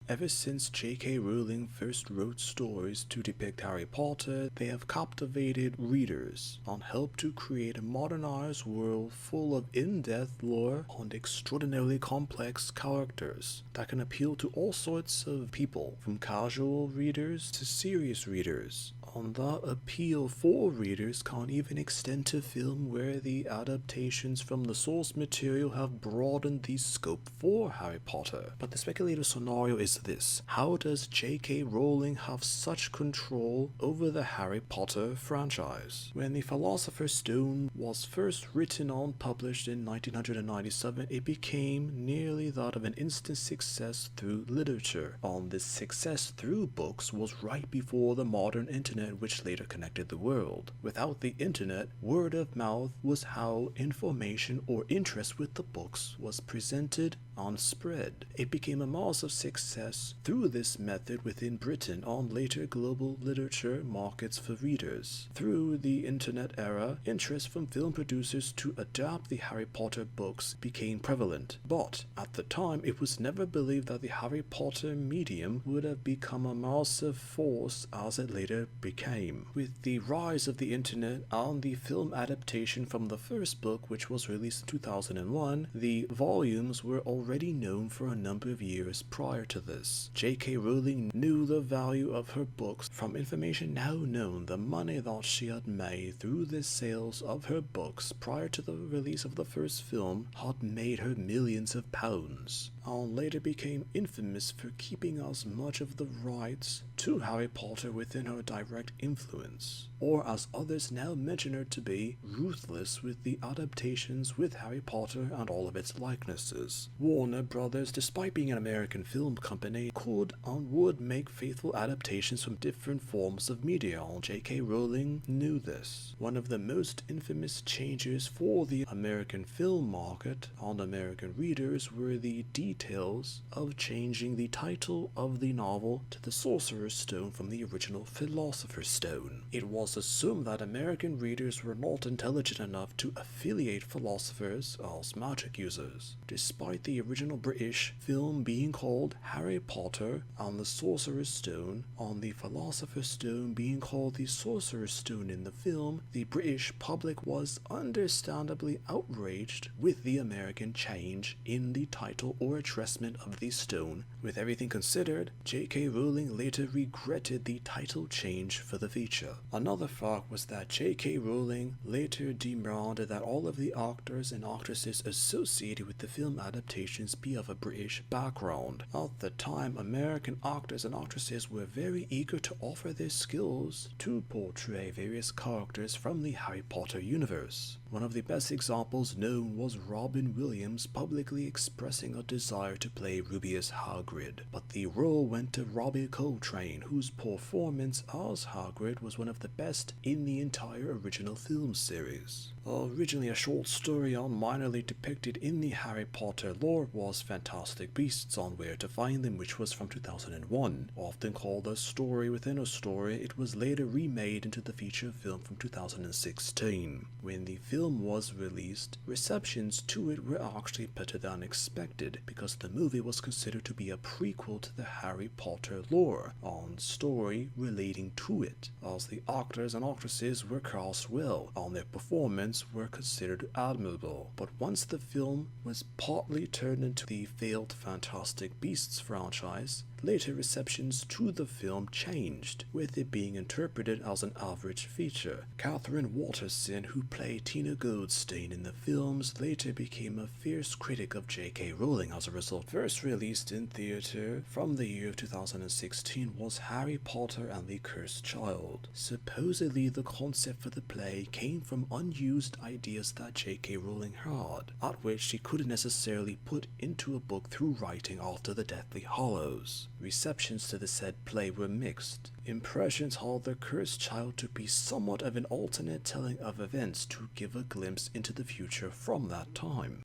Ever since J.K. Rowling first wrote stories to depict Harry Potter, they have captivated readers and helped to create a modernized world full of in-depth lore and extraordinarily complex characters that can appeal to all sorts of people, from casual readers to serious readers. And that appeal for readers can even extend to film, where the adaptations from the source material have broadened the scope for Harry Potter. But the speculative scenario is this: how does J.K. Rowling have such control over the Harry Potter franchise? When the Philosopher's Stone was first written and published in 1997, it became nearly that of an instant success through literature. And this success through books was right before the modern internet, which later connected the world. Without the internet, word of mouth was how information or interest with the books was presented and spread. It became a massive success through this method within Britain and later global literature markets for readers. Through the internet era, interest from film producers to adapt the Harry Potter books became prevalent, but at the time it was never believed that the Harry Potter medium would have become a massive force as it later became. With the rise of the internet and the film adaptation from the first book, which was released in 2001, the volumes were already known for a number of years prior to this. J.K. Rowling knew the value of her books from information now known. The money that she had made through the sales of her books prior to the release of the first film had made her millions of pounds, and later became infamous for keeping as much of the rights to Harry Potter within her direct influence, or as others now mention her to be, ruthless with the adaptations with Harry Potter and all of its likenesses. Warner Brothers, despite being an American film company, could and would make faithful adaptations from different forms of media, and J.K. Rowling knew this. One of the most infamous changes for the American film market and American readers were the details of changing the title of the novel to the Sorcerer's Stone from the original Philosopher's Stone. It was assumed that American readers were not intelligent enough to affiliate philosophers as magic users, despite the original British film being called Harry Potter and the Sorcerer's Stone, and the Philosopher's Stone being called the Sorcerer's Stone in the film. The British public was understandably outraged with the American change in the title or addressment of the stone. With everything considered, J.K. Rowling later regretted the title change for the feature. Another fact was that J.K. Rowling later demanded that all of the actors and actresses associated with the film adaptations be of a British background. At the time, American actors and actresses were very eager to offer their skills to portray various characters from the Harry Potter universe. One of the best examples known was Robin Williams publicly expressing a desire to play Rubius Hagrid, but the role went to Robbie Coltrane, whose performance as Hagrid was one of the best in the entire original film series. Originally a short story and minorly depicted in the Harry Potter lore was Fantastic Beasts and Where to Find Them, which was from 2001. Often called a story within a story, it was later remade into the feature film from 2016. When the film was released, receptions to it were actually better than expected, because the movie was considered to be a prequel to the Harry Potter lore and story relating to it, as the actors and actresses were cast well and their performance were considered admirable. But once the film was partly turned into the failed Fantastic Beasts franchise, later receptions to the film changed, with it being interpreted as an average feature. Catherine Waterston, who played Tina Goldstein in the films, later became a fierce critic of J.K. Rowling as a result. First released in theater from the year of 2016 was Harry Potter and the Cursed Child. Supposedly the concept for the play came from unused ideas that J.K. Rowling had, at which she couldn't necessarily put into a book through writing after the Deathly Hallows. Receptions to the said play were mixed. Impressions held the Cursed Child to be somewhat of an alternate telling of events to give a glimpse into the future from that time.